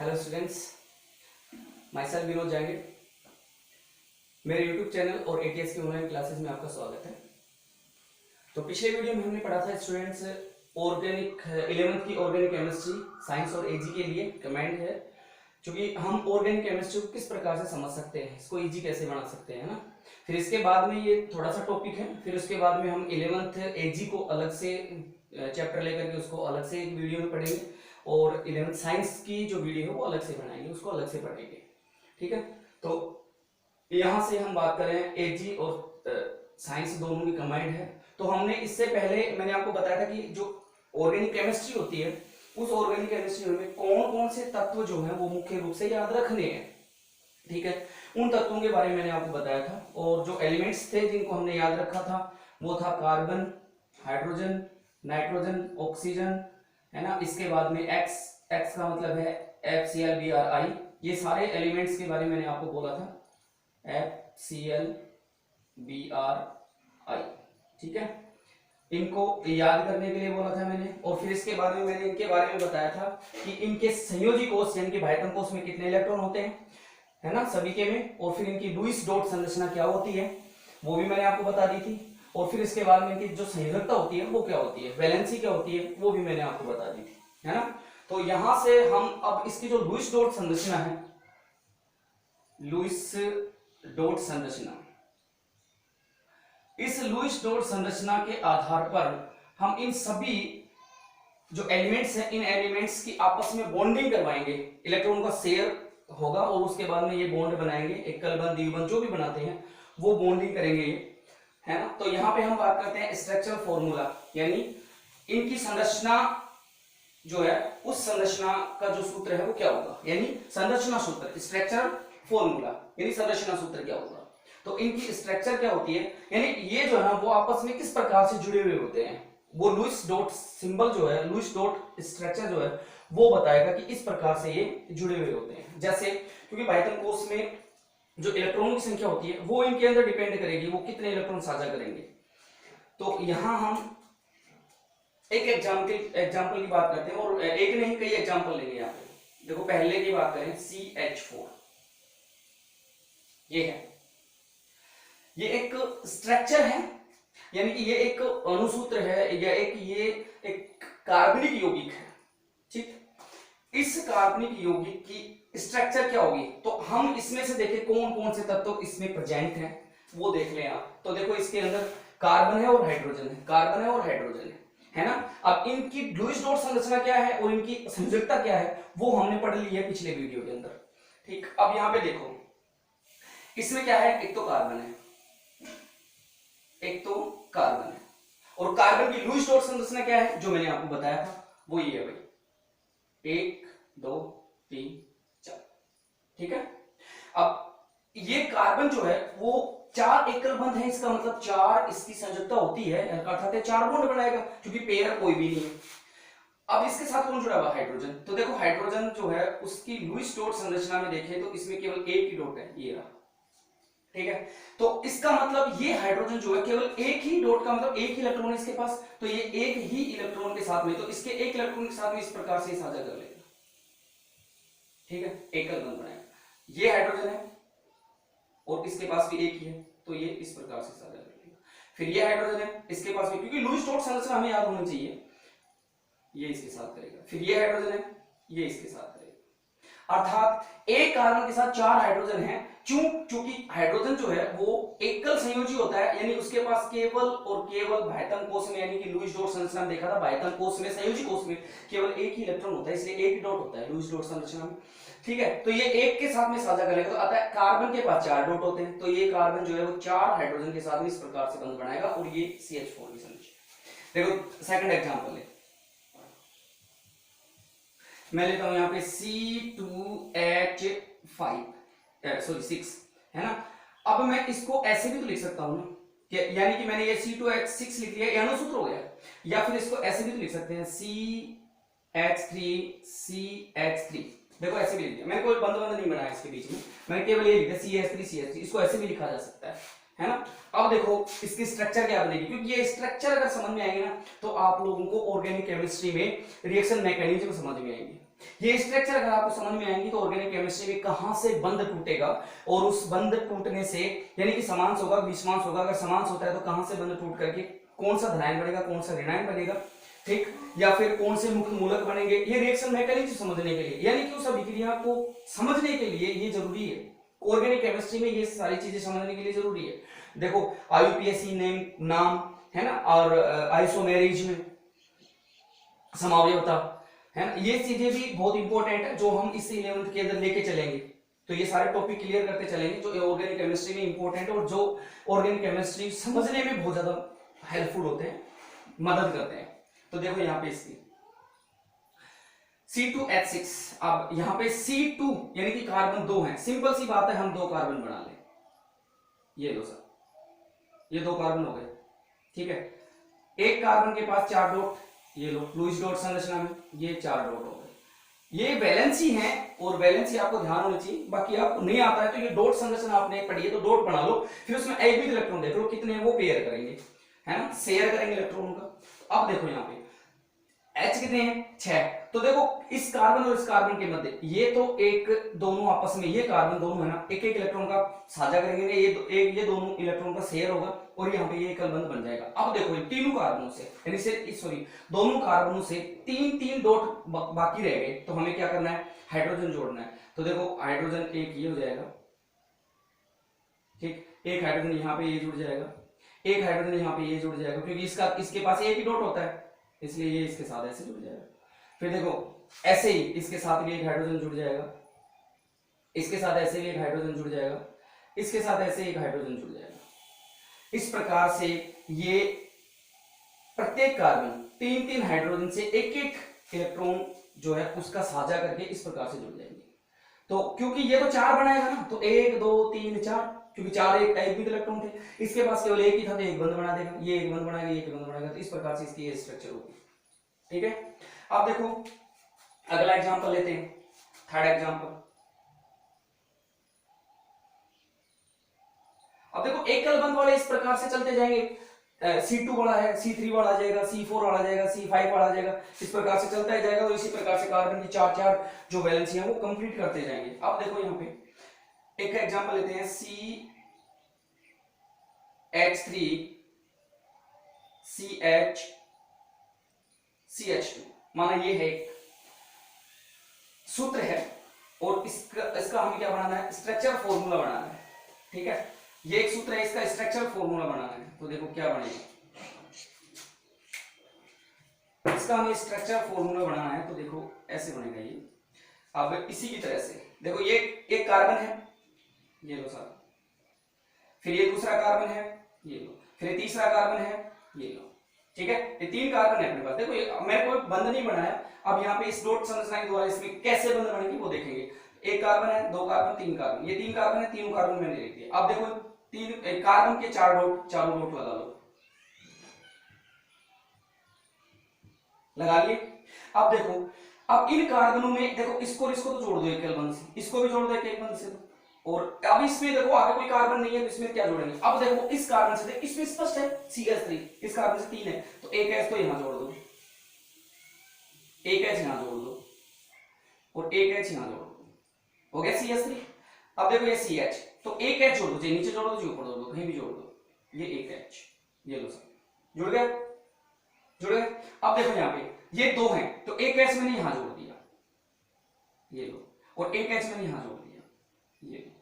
Hello students, my self Vinod जांगे। मेरे YouTube channel और एटीएस की ऑनलाइन क्लासेस में आपका स्वागत है। तो पिछले वीडियो में हमने पढ़ा था स्टूडेंट्स ऑर्गेनिक 11th की ऑर्गेनिक केमिस्ट्री साइंस और एजी के लिए कमेंट है, क्योंकि हम ऑर्गेनिक केमिस्ट्री को किस प्रकार से समझ सकते हैं, इसको इजी कैसे बना सकते हैं ना। फिर इसके बाद में ये थोड़ा सा टॉपिक है, फिर उसके बाद में हम 11th एजी को अलग से चैप्टर लेकर के उसको अलग से एक वीडियो में पढ़ेंगे और 11th साइंस की जो वीडियो है वो अलग से बनाएंगे, उसको अलग से पढ़ेंगे। ठीक है, तो यहाँ से हम बात करें एजी और साइंस दोनों की कंबाइंड है। तो हमने इससे पहले मैंने आपको बताया था कि जो ऑर्गेनिक केमिस्ट्री होती है उस ऑर्गेनिक केमिस्ट्री में कौन कौन से तत्व जो हैं वो मुख्य रूप से याद रखने हैं। ठीक है, उन तत्वों के बारे में मैंने आपको बताया था और जो एलिमेंट्स थे जिनको हमने याद रखा था वो था कार्बन, हाइड्रोजन, नाइट्रोजन, ऑक्सीजन, है ना। इसके बाद में एक्स का मतलब है FCl, ये सारे एलिमेंट्स के बारे में मैंने आपको बोला था, FCl, ठीक है, इनको याद करने के लिए बोला था मैंने। और फिर इसके बाद में मैंने इनके बारे में बताया था कि इनके संयोजी कोष यानी कि भाइटम कोष में कितने इलेक्ट्रॉन होते हैं, है ना, सभी के में। और फिर इनकी लुईस डॉट संरचना क्या होती है वो भी मैंने आपको बता दी थी। और फिर इसके बाद में इनकी जो संयोजकता होती है वो क्या होती है, वैलेंसी क्या होती है, वो भी मैंने आपको बता दी थी, है ना। तो यहां से हम अब इसकी जो लुईस डॉट संरचना है, लुईस डॉट संरचना, इस लुईस डॉट संरचना के आधार पर हम इन सभी जो एलिमेंट्स हैं इन एलिमेंट्स की आपस में बॉन्डिंग करवाएंगे, इलेक्ट्रॉन का शेयर होगा और उसके बाद में ये बॉन्ड बनाएंगे, एकल बंध, द्विबंध जो भी बनाते हैं वो बॉन्डिंग करेंगे ये, है ना। तो यहाँ पे हम बात करते हैं स्ट्रक्चरल फॉर्मूला, यानी इनकी संरचना जो है उस संरचना का जो सूत्र है वो क्या होगा, यानी संरचना सूत्र, स्ट्रक्चरल फॉर्मूला यानी संरचना सूत्र क्या होगा। तो इनकी स्ट्रक्चर क्या होती है, यानी ये जो है ना वो आपस में किस प्रकार से जुड़े हुए होते हैं, वो लुईस डॉट सिंबल जो है, लुईस डॉट स्ट्रक्चर जो है वो बताएगा कि इस प्रकार से ये जुड़े हुए होते हैं। जैसे क्योंकि भाइटम कोष में जो इलेक्ट्रॉनों की संख्या होती है वो इनके अंदर डिपेंड करेगी वो कितने इलेक्ट्रॉन साझा करेंगे। तो यहां हम एक एग्जाम्पल की बात करते हैं और एक नहीं कई एग्जाम्पल लेंगे यहाँ पे। देखो पहले की बात करें CH4, ये है, ये एक स्ट्रक्चर है, यानी कि ये एक अणुसूत्र है या ये एक कार्बनिक यौगिक है। ठीक, इस कार्बनिक यौगिक की स्ट्रक्चर क्या होगी, तो हम इसमें से देखें कौन कौन से तत्व इसमें प्रेजेंट हैं वो देख लें आप। तो देखो इसके अंदर कार्बन है और हाइड्रोजन है, कार्बन है और हाइड्रोजन है ना। अब इनकी लुईस डॉट संरचना क्या है और इनकी संयोजकता क्या है वो हमने पढ़ ली है पिछले वीडियो के अंदर। ठीक, अब यहां पे देखो इसमें क्या है, एक तो कार्बन है, एक तो कार्बन है, और कार्बन की लुईस डॉट संरचना क्या है जो मैंने आपको बताया था वो ये है भाई, 1 2 3 4। ठीक है, अब ये कार्बन जो है वो 4 एकल बंध है, इसका मतलब 4 इसकी संयोजकता होती है, अर्थात 4 बॉन्ड बनाएगा क्योंकि पेयर कोई भी नहीं है। अब इसके साथ कौन जुड़ा हुआ, हाइड्रोजन। तो देखो हाइड्रोजन जो है उसकी लुईस डॉट संरचना में देखें तो इसमें केवल एक ही डॉट है, ये रहा। ठीक है, तो इसका मतलब ये हाइड्रोजन जो है केवल एक ही डॉट का मतलब एक ही इलेक्ट्रॉन है इसके पास, तो ये एक ही इलेक्ट्रॉन के साथ में, तो इसके एक इलेक्ट्रॉन के साथ में इस प्रकार से साझा कर लेगा। ठीक है, एकल बंध बनाएगा, ये हाइड्रोजन है और इसके पास भी एक ही है, तो ये इस प्रकार से साझा कर लेगा। फिर ये हाइड्रोजन है, इसके पास भी, क्योंकि लुईस डॉट संरचना हमें याद होनी चाहिए, ये इसके साथ करेगा। फिर ये हाइड्रोजन है, ये इसके साथ करेगा, अर्थात एक कार्बन के साथ 4 हाइड्रोजन हैं। क्योंकि हाइड्रोजन जो है वो एकल संयोजी होता है, यानी उसके पास केवल और केवल भाइटम कोष में, यानी कि लुईस डॉट संरचना में देखा था भाइटम कोष में, संयोजी कोष में केवल एक ही इलेक्ट्रॉन होता है, इसलिए एक ही डॉट होता है लुईस डॉट संरचना में। ठीक है, तो ये एक के साथ में साझा करेगा, तो आता है कार्बन के पास 4 डॉट होते हैं, तो ये कार्बन जो है वो 4 हाइड्रोजन के साथ में इस प्रकार से बंध बनाएगा और ये CH4 की संरचना। देखो सेकंड एग्जांपल है, मैं लेता हूं यहां पे C2H6 है ना। अब मैं इसको ऐसे भी तो लिख सकता हूं ना, यानी कि मैंने ये C2H6 लिख लिया, ये अणुसूत्र हो गया, या फिर इसको ऐसे भी तो लिख सकते हैं CH3CH3। देखो ऐसे भी लिख दिया मैंने, कोई बंद नहीं बनाया इसके बीच में, मैंने केवल ये लिखा CH3CH3, इसको ऐसे भी लिखा जा सकता है ना। अब देखो इसकी स्ट्रक्चर क्या बनेगी, क्योंकि ये स्ट्रक्चर अगर समझ में आएंगे ना तो आप लोगों को ऑर्गेनिक केमिस्ट्री में रिएक्शन मैकेनिज्म समझ में आएंगे। ये स्ट्रक्चर अगर आपको समझ में आएंगी तो ऑर्गेनिक केमिस्ट्री में कहां से बंध टूटेगा और उस बंध टूटने से यानी कि समांश होगा विषमांश होगा, अगर समांश होता है तो कहां से बंध टूट करके कौन सा धनायन बनेगा कौन सा ऋणायन बनेगा, ठीक, या फिर कौन से मुख्य मूलक बनेंगे, ये रिएक्शन मैकेनिज्म समझने के लिए यानी कि उस अभिक्रिया को समझने के लिए ये जरूरी है। ऑर्गेनिक केमिस्ट्री में ये सारी चीजें समझने के लिए जरूरी है। देखो आईयूपीएसी नेम नाम है ना, और आइसोमेरिज्म समावयवता है ना, ये चीजें भी बहुत इंपॉर्टेंट है जो हम इस 11th के अंदर लेके चलेंगे। तो ये सारे टॉपिक क्लियर करते चलेंगे जो ऑर्गेनिक केमिस्ट्री में इंपॉर्टेंट है और जो ऑर्गेनिक केमिस्ट्री समझने में बहुत ज्यादा हेल्पफुल होते हैं, मदद करते हैं। तो देखो यहाँ पे इसकी C2H6, अब यहाँ पे C2 यानी कि कार्बन 2 है, सिंपल सी बात है हम 2 कार्बन बना लें, ये लो सर, ये 2 कार्बन हो गए, ठीक है। एक कार्बन के पास 4 डॉट, ये लो लुईस डॉट संरचना में ये 4 डॉट हो गए, ये वैलेंसी है और वैलेंसी आपको ध्यान होनी चाहिए। बाकी आपको नहीं आता है तो ये डॉट संरचना आपने पढ़ी है तो डॉट बना लो, फिर उसमें एक भी इलेक्ट्रॉन देख लो कितने वो पेयर करेंगे, है ना, शेयर करेंगे इलेक्ट्रॉन का। अब देखो यहाँ पे H कितने हैं 6, तो देखो इस कार्बन और इस कार्बन के मध्य ये तो एक दोनों आपस में ये कार्बन दोनों है ना एक एक इलेक्ट्रॉन का साझा करेंगे, ये दोनों इलेक्ट्रॉन का शेयर होगा और यहाँ पे ये एकल बंध बन जाएगा। अब देखो ये तीनों कार्बनों से यानी सॉरी दोनों कार्बनों से 3 डॉट बाकी रह गए, तो हमें क्या करना है हाइड्रोजन जोड़ना है। तो देखो हाइड्रोजन एक ये हो जाएगा, ठीक, एक हाइड्रोजन यहाँ पे ये जुड़ जाएगा, एक हाइड्रोजन यहाँ पे ये जुड़ जाएगा, क्योंकि इसके पास एक ही डॉट होता है इसलिए ये इसके साथ ऐसे जुड़ जाएगा। फिर देखो ऐसे ही इसके साथ भी एक हाइड्रोजन जुड़ जाएगा, इसके साथ ऐसे भी एक हाइड्रोजन जुड़ जाएगा, इसके साथ ऐसे एक हाइड्रोजन जुड़ जाएगा। इस प्रकार से ये प्रत्येक कार्बन 3 हाइड्रोजन से एक इलेक्ट्रॉन जो है उसका साझा करके इस प्रकार से जुड़ जाएंगे। तो क्योंकि ये तो 4 बनाएगा ना, तो 1 2 3 4, क्योंकि 4 एक भी इलेक्ट्रॉन थे, इसके पास केवल एक ही था तो एक बंध बना देगा, ये एक बंध बनाएगा ये एक बंध बनाएगा, तो इस प्रकार से इसकी ये स्ट्रक्चर होगी, ठीक है। अब देखो अगला एग्जांपल लेते हैं, थर्ड एग्जांपल। अब देखो एकल बंध वाले इस प्रकार से चलते जाएंगे, C2 बड़ा है C3 बड़ा आ जाएगा, C4 बड़ा आ जाएगा, C5 बड़ा आ जाएगा, इस प्रकार से चलता ही जाएगा। तो इसी प्रकार से कार्बन की 4 जो वैलेंसी है वो कंप्लीट करते जाएंगे। अब देखो यहाँ पे एक एग्जांपल लेते हैं, CH3CH2, माना ये है सूत्र है और इसका हमें क्या बनाना है स्ट्रक्चर फॉर्मूला बनाना है, ठीक है। ये एक सूत्र है, इसका स्ट्रक्चर फॉर्मूला बनाना है। तो देखो क्या बनेगा, इसका हमें स्ट्रक्चर फॉर्मूला बनाना है, तो देखो ऐसे बनेगा ये। अब इसी की तरह से देखो ये एक कार्बन है, ये लो साहब, फिर ये दूसरा कार्बन है, ये लो, फिर ये तीसरा कार्बन है, ये लो, ठीक है। ये 3 कार्बन है अपने पास। देखो ये मैंने कोई बंध नहीं बनाया, अब यहाँ पे इस डॉट संरचना के द्वारा इसमें कैसे बंध बनेंगे वो देखेंगे। एक कार्बन है, 2 कार्बन, 3 कार्बन, ये 3 कार्बन है, तीनों कार्बन मैंने लिख दिया। अब देखो 3 कार्बन के 4 डॉट, चारों डॉट लगा लो, लगा लिए। अब देखो अब इन कार्बनों में देखो इसको और इसको तो जोड़ दो एक बंध से, इसको भी जोड़ दो एक बंध से, और अब इसमें देखो आगे कोई कार्बन नहीं है तो इसमें क्या जोड़ेंगे। अब देखो इस कार्बन से देखो इसमें स्पष्ट है CH3, इस कार्बन से 3 है तो एक H तो यहां जोड़ दो, एक H यहां जोड़ दो और एक H यहां जोड़ दो, हो गया CH3। अब देखो ये CH, तो एक H जोड़ दो, चाहे नीचे जोड़ दो चाहे ऊपर जोड़ दो, कहीं भी जोड़ दो, ये एक H, ये लो सब जुड़ गया, जुड़ गए। अब देखो यहाँ पे ये 2 हैं तो एक H मैंने यहां जोड़ दिया, ये लो, और एक H मैंने यहां जोड़ दिया, ये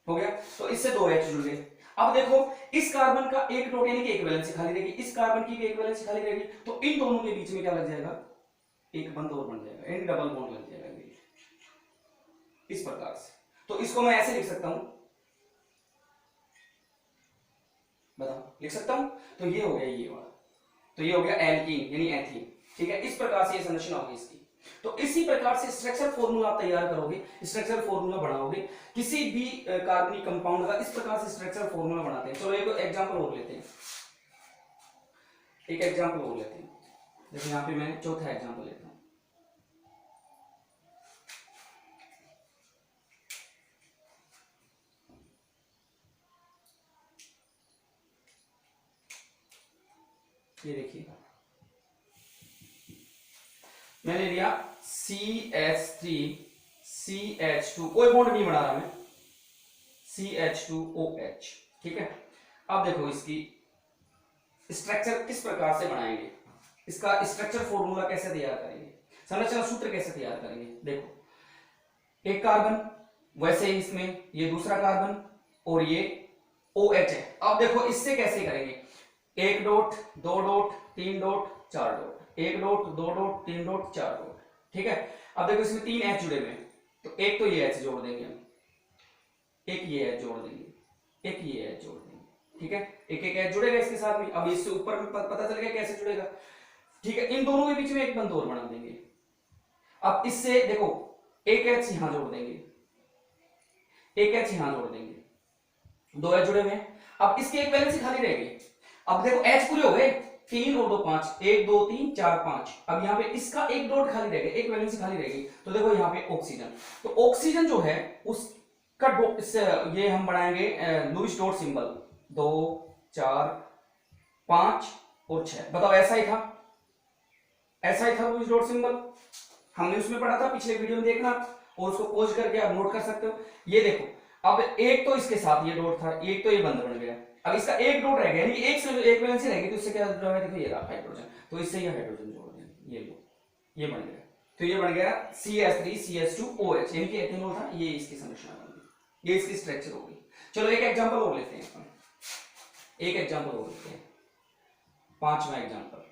हो गया। तो इससे 2 H जुड़ गए। अब देखो इस कार्बन का एक डॉट यानी कि एक वैलेंसी खाली रहेगी, इस कार्बन की भी एक वैलेंसी खाली रहेगी, तो इन दोनों के बीच में क्या लग जाएगा एक बंध और बन जाएगा, यानी डबल बॉन्ड लग जाएगा इस प्रकार से। तो इसको मैं ऐसे लिख सकता हूं, बताओ लिख सकता हूं, तो ये हो गया ये वाला, तो ये हो गया एल्कीन यानी एथीन, ठीक है। इस प्रकार से ये संरचना होगी इसकी। तो इसी प्रकार से स्ट्रक्चर फॉर्मूला आप तैयार करोगे, स्ट्रक्चर फॉर्मूला बनाओगे किसी भी कार्बनिक कंपाउंड का, इस प्रकार से स्ट्रक्चर फॉर्मूला बनाते हैं। चलो एक एग्जांपल और लेते हैं, एक एग्जांपल और लेते हैं। जैसे यहाँ पे मैं चौथा एग्जांपल लेता हूं, ये देखिए मैंने लिया CH3CH2, कोई बॉन्ड नहीं बना रहा मैं, CH2OH, ठीक है। अब देखो इसकी स्ट्रक्चर किस प्रकार से बनाएंगे, इसका स्ट्रक्चर फॉर्मूला कैसे तैयार करेंगे, संरचना सूत्र कैसे तैयार करेंगे। देखो एक कार्बन, वैसे ही इसमें ये दूसरा कार्बन और ये OH है। अब देखो इससे कैसे करेंगे, 1 dot 2 dot 3 dot 4 dot, 1 dot 2 dot 3 dot 4 dot, ठीक है। अब देखो इसमें 3 H जुड़े हुए हैं, तो एक तो ये H जोड़ देंगे हम, एक ये H जोड़ देंगे, एक ये H जोड़ देंगे, ठीक है। एक एक H जुड़ेगा इसके साथ में। अब इससे ऊपर में पता चल गया कैसे जुड़ेगा, ठीक है। इन दोनों के बीच में एक बंद और बना देंगे। अब इससे देखो एक H यहां जोड़ देंगे, एक H यहां जोड़ देंगे, 2 H जुड़े हुए हैं। अब इसकी एक वैलेंसी खाली रहेगी। अब देखो H पूरे हो गए, 3 और 2 5, 1 2 3 4 5। अब यहाँ पे इसका एक डॉट खाली रहेगा, एक वैलेंसी खाली रहेगी, तो देखो यहाँ पे ऑक्सीजन, तो ऑक्सीजन जो है उसका ये हम बनाएंगे लुईस डॉट सिंबल, 2 4 5 और 6। बताओ ऐसा ही था, ऐसा ही था लुईस डॉट सिंबल, हमने उसमें पढ़ा था, पिछले वीडियो में देखना और उसको पॉज करके आप नोट कर सकते हो। ये देखो अब एक तो इसके साथ ये डॉट था, एक तो ये बंद बन गया, अब इसका एक डॉट रह गया, यानी एक से एक वैलेंसी रह गई, तो इससे क्या जुड़ा है, देखो ये रहा हाइड्रोजन, तो इससे ये हाइड्रोजन जोड़ देंगे, ये लो, ये बन गया, तो ये बन गया CH3CH2OH, यानी कि एथेनॉल था, ये इसकी संरचना बन गई, ये इसकी स्ट्रक्चर हो गई। चलो एक एग्जांपल और लेते हैं अपन, एक एग्जांपल और लेते हैं, 5वां एग्जांपल,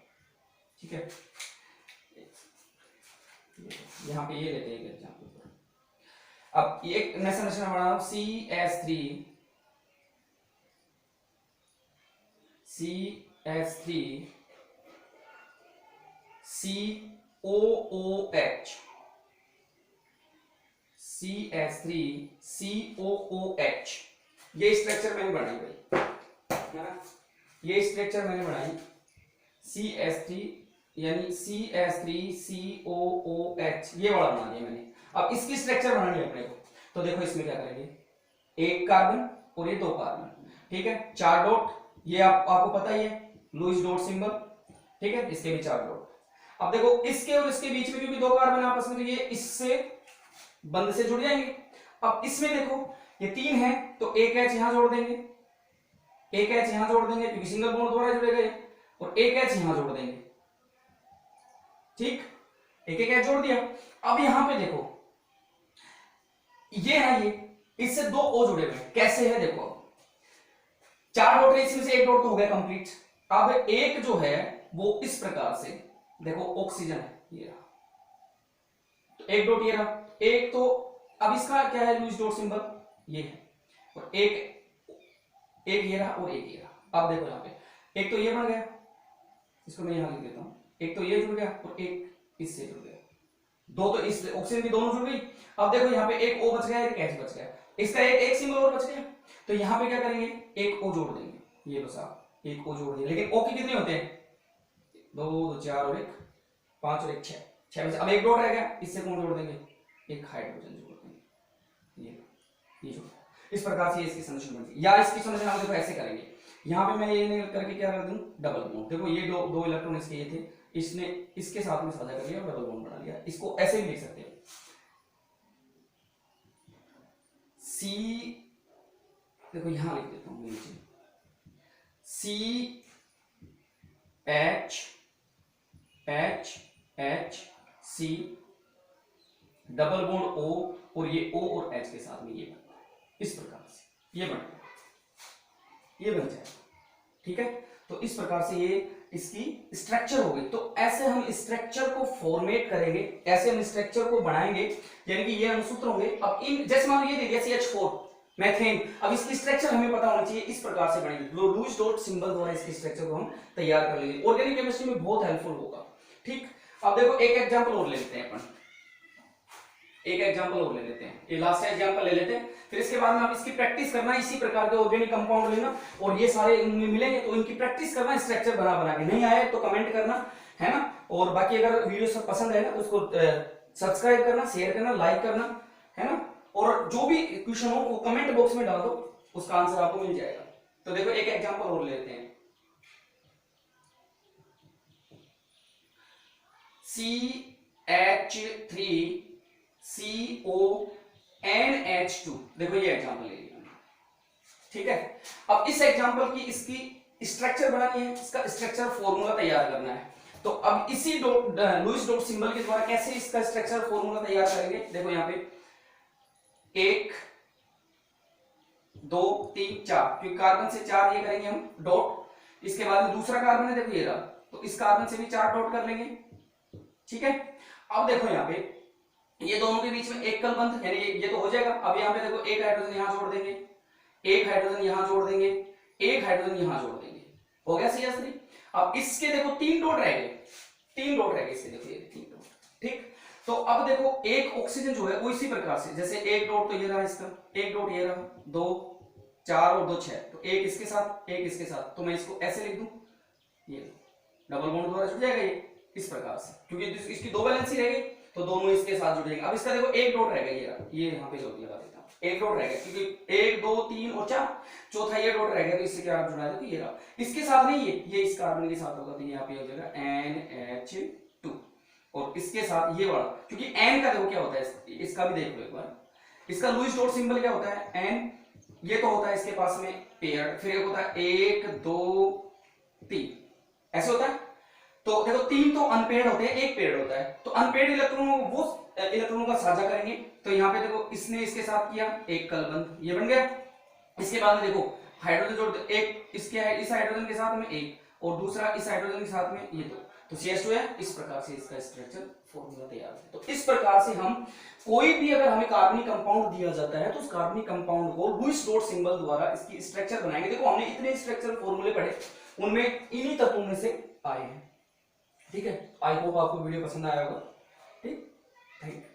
ठीक है। यहां पे ये लेते हैं एक एग्जांपल। अब एक मैं संरचना बना रहा हूं, CH3COOH, ये स्ट्रक्चर मैंने बनाई भाई, है ना, ये स्ट्रक्चर मैंने बनाई CH3 यानी CH3COOH, ये वाला बना दिया मैंने। अब इसकी स्ट्रक्चर बनानी है अपने को, तो देखो इसमें क्या करेंगे, एक कार्बन और ये 2 कार्बन, ठीक है, 4 डॉट, ये आपको पता ही है लुईस डॉट सिंबल, ठीक है, इसके भी 4 डॉट। अब देखो इसके और इसके बीच में क्योंकि 2 कार्बन आपस में, तो ये इससे बंद से जुड़ जाएंगे। अब इसमें देखो ये 3 है, तो एक H यहां जोड़ देंगे, एक H यहां जोड़ देंगे क्योंकि सिंगल बॉन्ड द्वारा जुड़ेगा ये, और एक H यहां जोड़ देंगे, ठीक, एक एक H जोड़ दिया। अब यहां पे देखो ये है, ये इससे 2 O जुड़े हुए हैं, कैसे है देखो, 4 डॉट है, इसमें से एक डॉट तो हो गया कंप्लीट। अब एक जो है वो इस प्रकार से देखो ऑक्सीजन है, ये रहा, तो एक डॉट ये रहा, एक तो अब इसका क्या है लुईस डॉट सिंबल, ये है, और एक ये रहा और एक ये रहा। अब देखो यहाँ पे एक तो ये बन गया, इसको मैं यहां लिख देता हूं, एक तो ये जुड़ गया और एक इससे जुड़ गया, 2 तो इस ऑक्सीजन की दोनों जुड़ गई। अब देखो यहाँ पे एक O बच गया, एक H बच गया, इसका एक सिंबल और बच गया, तो यहाँ पे क्या करेंगे, एक O जोड़ देंगे, ये लो साहब, एक O जोड़ दिया, लेकिन O के कितने होते हैं, 2 2 4 और 1 5 और 1 6 में से अब एक डॉट रह गया, इससे कौन जोड़ देंगे, एक हाइड्रोजन जोड़ देंगे, ये जोड़। इस प्रकार से इसकी संरचना बनती है, या इसकी संरचना देखो ऐसे करेंगे, यहाँ पे मैं ये नहीं करके क्या कर दूं, डबल बॉन्ड, देखो ये दो इलेक्ट्रॉन इसके ये थे, इसने इसके साथ में साझा कर लिया और डबल बॉन्ड बना लिया। इसको ऐसे भी लिख सकते हैं, C, देखो यहां लिख देता हूं नीचे, CHHC डबल बॉन्ड O, और ये O और H के साथ में ये बनता है, इस प्रकार से ये बन जाएगा, ठीक है। तो इस प्रकार से ये इसकी स्ट्रक्चर हो गई। तो ऐसे हम स्ट्रक्चर को फॉर्मेट करेंगे, ऐसे हम स्ट्रक्चर को बनाएंगे, यानी कि ये अनुसूत्र होंगे। अब इन जैसे मान लो ये दे दिया CH4 मेथेन, अब इसकी स्ट्रक्चर हमें पता होना चाहिए, इस प्रकार से बनेगी, लुईस डॉट सिंबल द्वारा इसकी स्ट्रक्चर को हम तैयार कर लेंगे, ऑर्गेनिक केमिस्ट्री में बहुत हेल्पफुल होगा, ठीक। अब देखो एक एग्जांपल और ले लेते हैं अपन, एक एग्जांपल और ले लेते हैं, ये लास्ट एग्जांपल ले लेते हैं, फिर इसके बाद में आप इसकी प्रैक्टिस करना, इसी प्रकार के ऑर्गेनिक कंपाउंड लेना और ये सारे इनमें मिलेंगे तो इनकी प्रैक्टिस करना, स्ट्रक्चर बना बना के। नहीं आए तो कमेंट करना, है ना, और बाकी अगर वीडियो सब पसंद है ना तो उसको सब्सक्राइब करना, शेयर करना, लाइक करना, है ना, और जो भी क्वेश्चन हो वो कमेंट बॉक्स में डाल दो, उसका आंसर आपको मिल जाएगा। तो देखो एक एग्जांपल और लेते हैं, CH3CONH2। देखो ये एग्जांपल ले लिया, ठीक है। अब इस एग्जांपल की इसकी स्ट्रक्चर बनानी है, इसका स्ट्रक्चर फॉर्मूला तैयार करना है। तो अब इसी लुईस डॉट सिंबल के द्वारा कैसे इसका स्ट्रक्चर फॉर्मूला तैयार करेंगे, देखो यहाँ पे 1 2 3 4, क्योंकि कार्बन से 4 ये करेंगे हम डॉट। इसके बाद में दूसरा कार्बन है, देखो ये रहा, तो इस कार्बन से भी 4 डॉट कर लेंगे, ठीक है। अब देखो यहाँ पे ये दोनों के बीच में एक कलबंध, यानी ये तो हो जाएगा। अब यहाँ पे देखो एक हाइड्रोजन यहां जोड़ देंगे, एक हाइड्रोजन यहां जोड़ देंगे, एक हाइड्रोजन यहां जोड़ देंगे, हो गया CH3। अब इसके देखो 3 डॉट रह गए, 3 डॉट रह गए इसके, देखो ये 3 डॉट, ठीक। तो अब देखो एक ऑक्सीजन जो है वो इसी प्रकार से, जैसे एक डॉट तो ये रहा इसका, एक डॉट ये रहा, 2 4 और 2 6, तो एक इसके साथ एक इसके साथ, तो मैं इसको ऐसे लिख दूं, ये डबल बॉन्ड द्वारा जुड़ जाएगा ये इस प्रकार से, क्योंकि इसकी 2 वैलेंसी रह गई तो दोनों इसके साथ जुड़ेंगे। अब इसका देखो एक डॉट रह गया, ये रहा, ये यहाँ पे जोड़ लगा देता हूं, एक डॉट रह गया, क्योंकि 1 2 3 और 4, चौथा ये डॉट रह गया, तो इससे क्या जुड़ा है, तो ये रहा, इसके साथ नहीं ये इस कार्बन के साथ होगा, तो यहाँ पे हो जाएगा NH2, और इसके साथ ये वाला, क्योंकि N का देखो क्या होता है, इसका भी देख लो एक बार, इसका लुईस डॉट सिंबल क्या होता है, N, ये तो होता है इसके पास में पेयर, फिर एक होता है 1 2 3, ऐसे होता है। तो देखो 3 तो अनपेयर्ड होते हैं, एक पेयर्ड होता है, तो अनपेयर्ड इलेक्ट्रॉनों वो इलेक्ट्रॉनों का साझा करेंगे। तो यहाँ पे देखो इसने इसके साथ किया एक कलबंध, ये बन गया। इसके बाद में देखो हाइड्रोजन जोड़, एक इसके है इस हाइड्रोजन के साथ में एक, और दूसरा इस हाइड्रोजन के साथ में ये दो, तो CH2 है। इस प्रकार से इसका स्ट्रक्चर फॉर्मूला तैयार है। तो इस प्रकार से हम कोई भी अगर हमें कार्बनिक कंपाउंड दिया जाता है तो उस कार्बनिक कंपाउंड को लुईस डॉट सिंबल द्वारा इसकी स्ट्रक्चर बनाएंगे। देखो हमने इतने स्ट्रक्चर फॉर्मूले पढ़े, उनमें इन्हीं तत्वों में से आए हैं, ठीक है। आई होप आपको वीडियो पसंद आया होगा, ठीक, थैंक यू।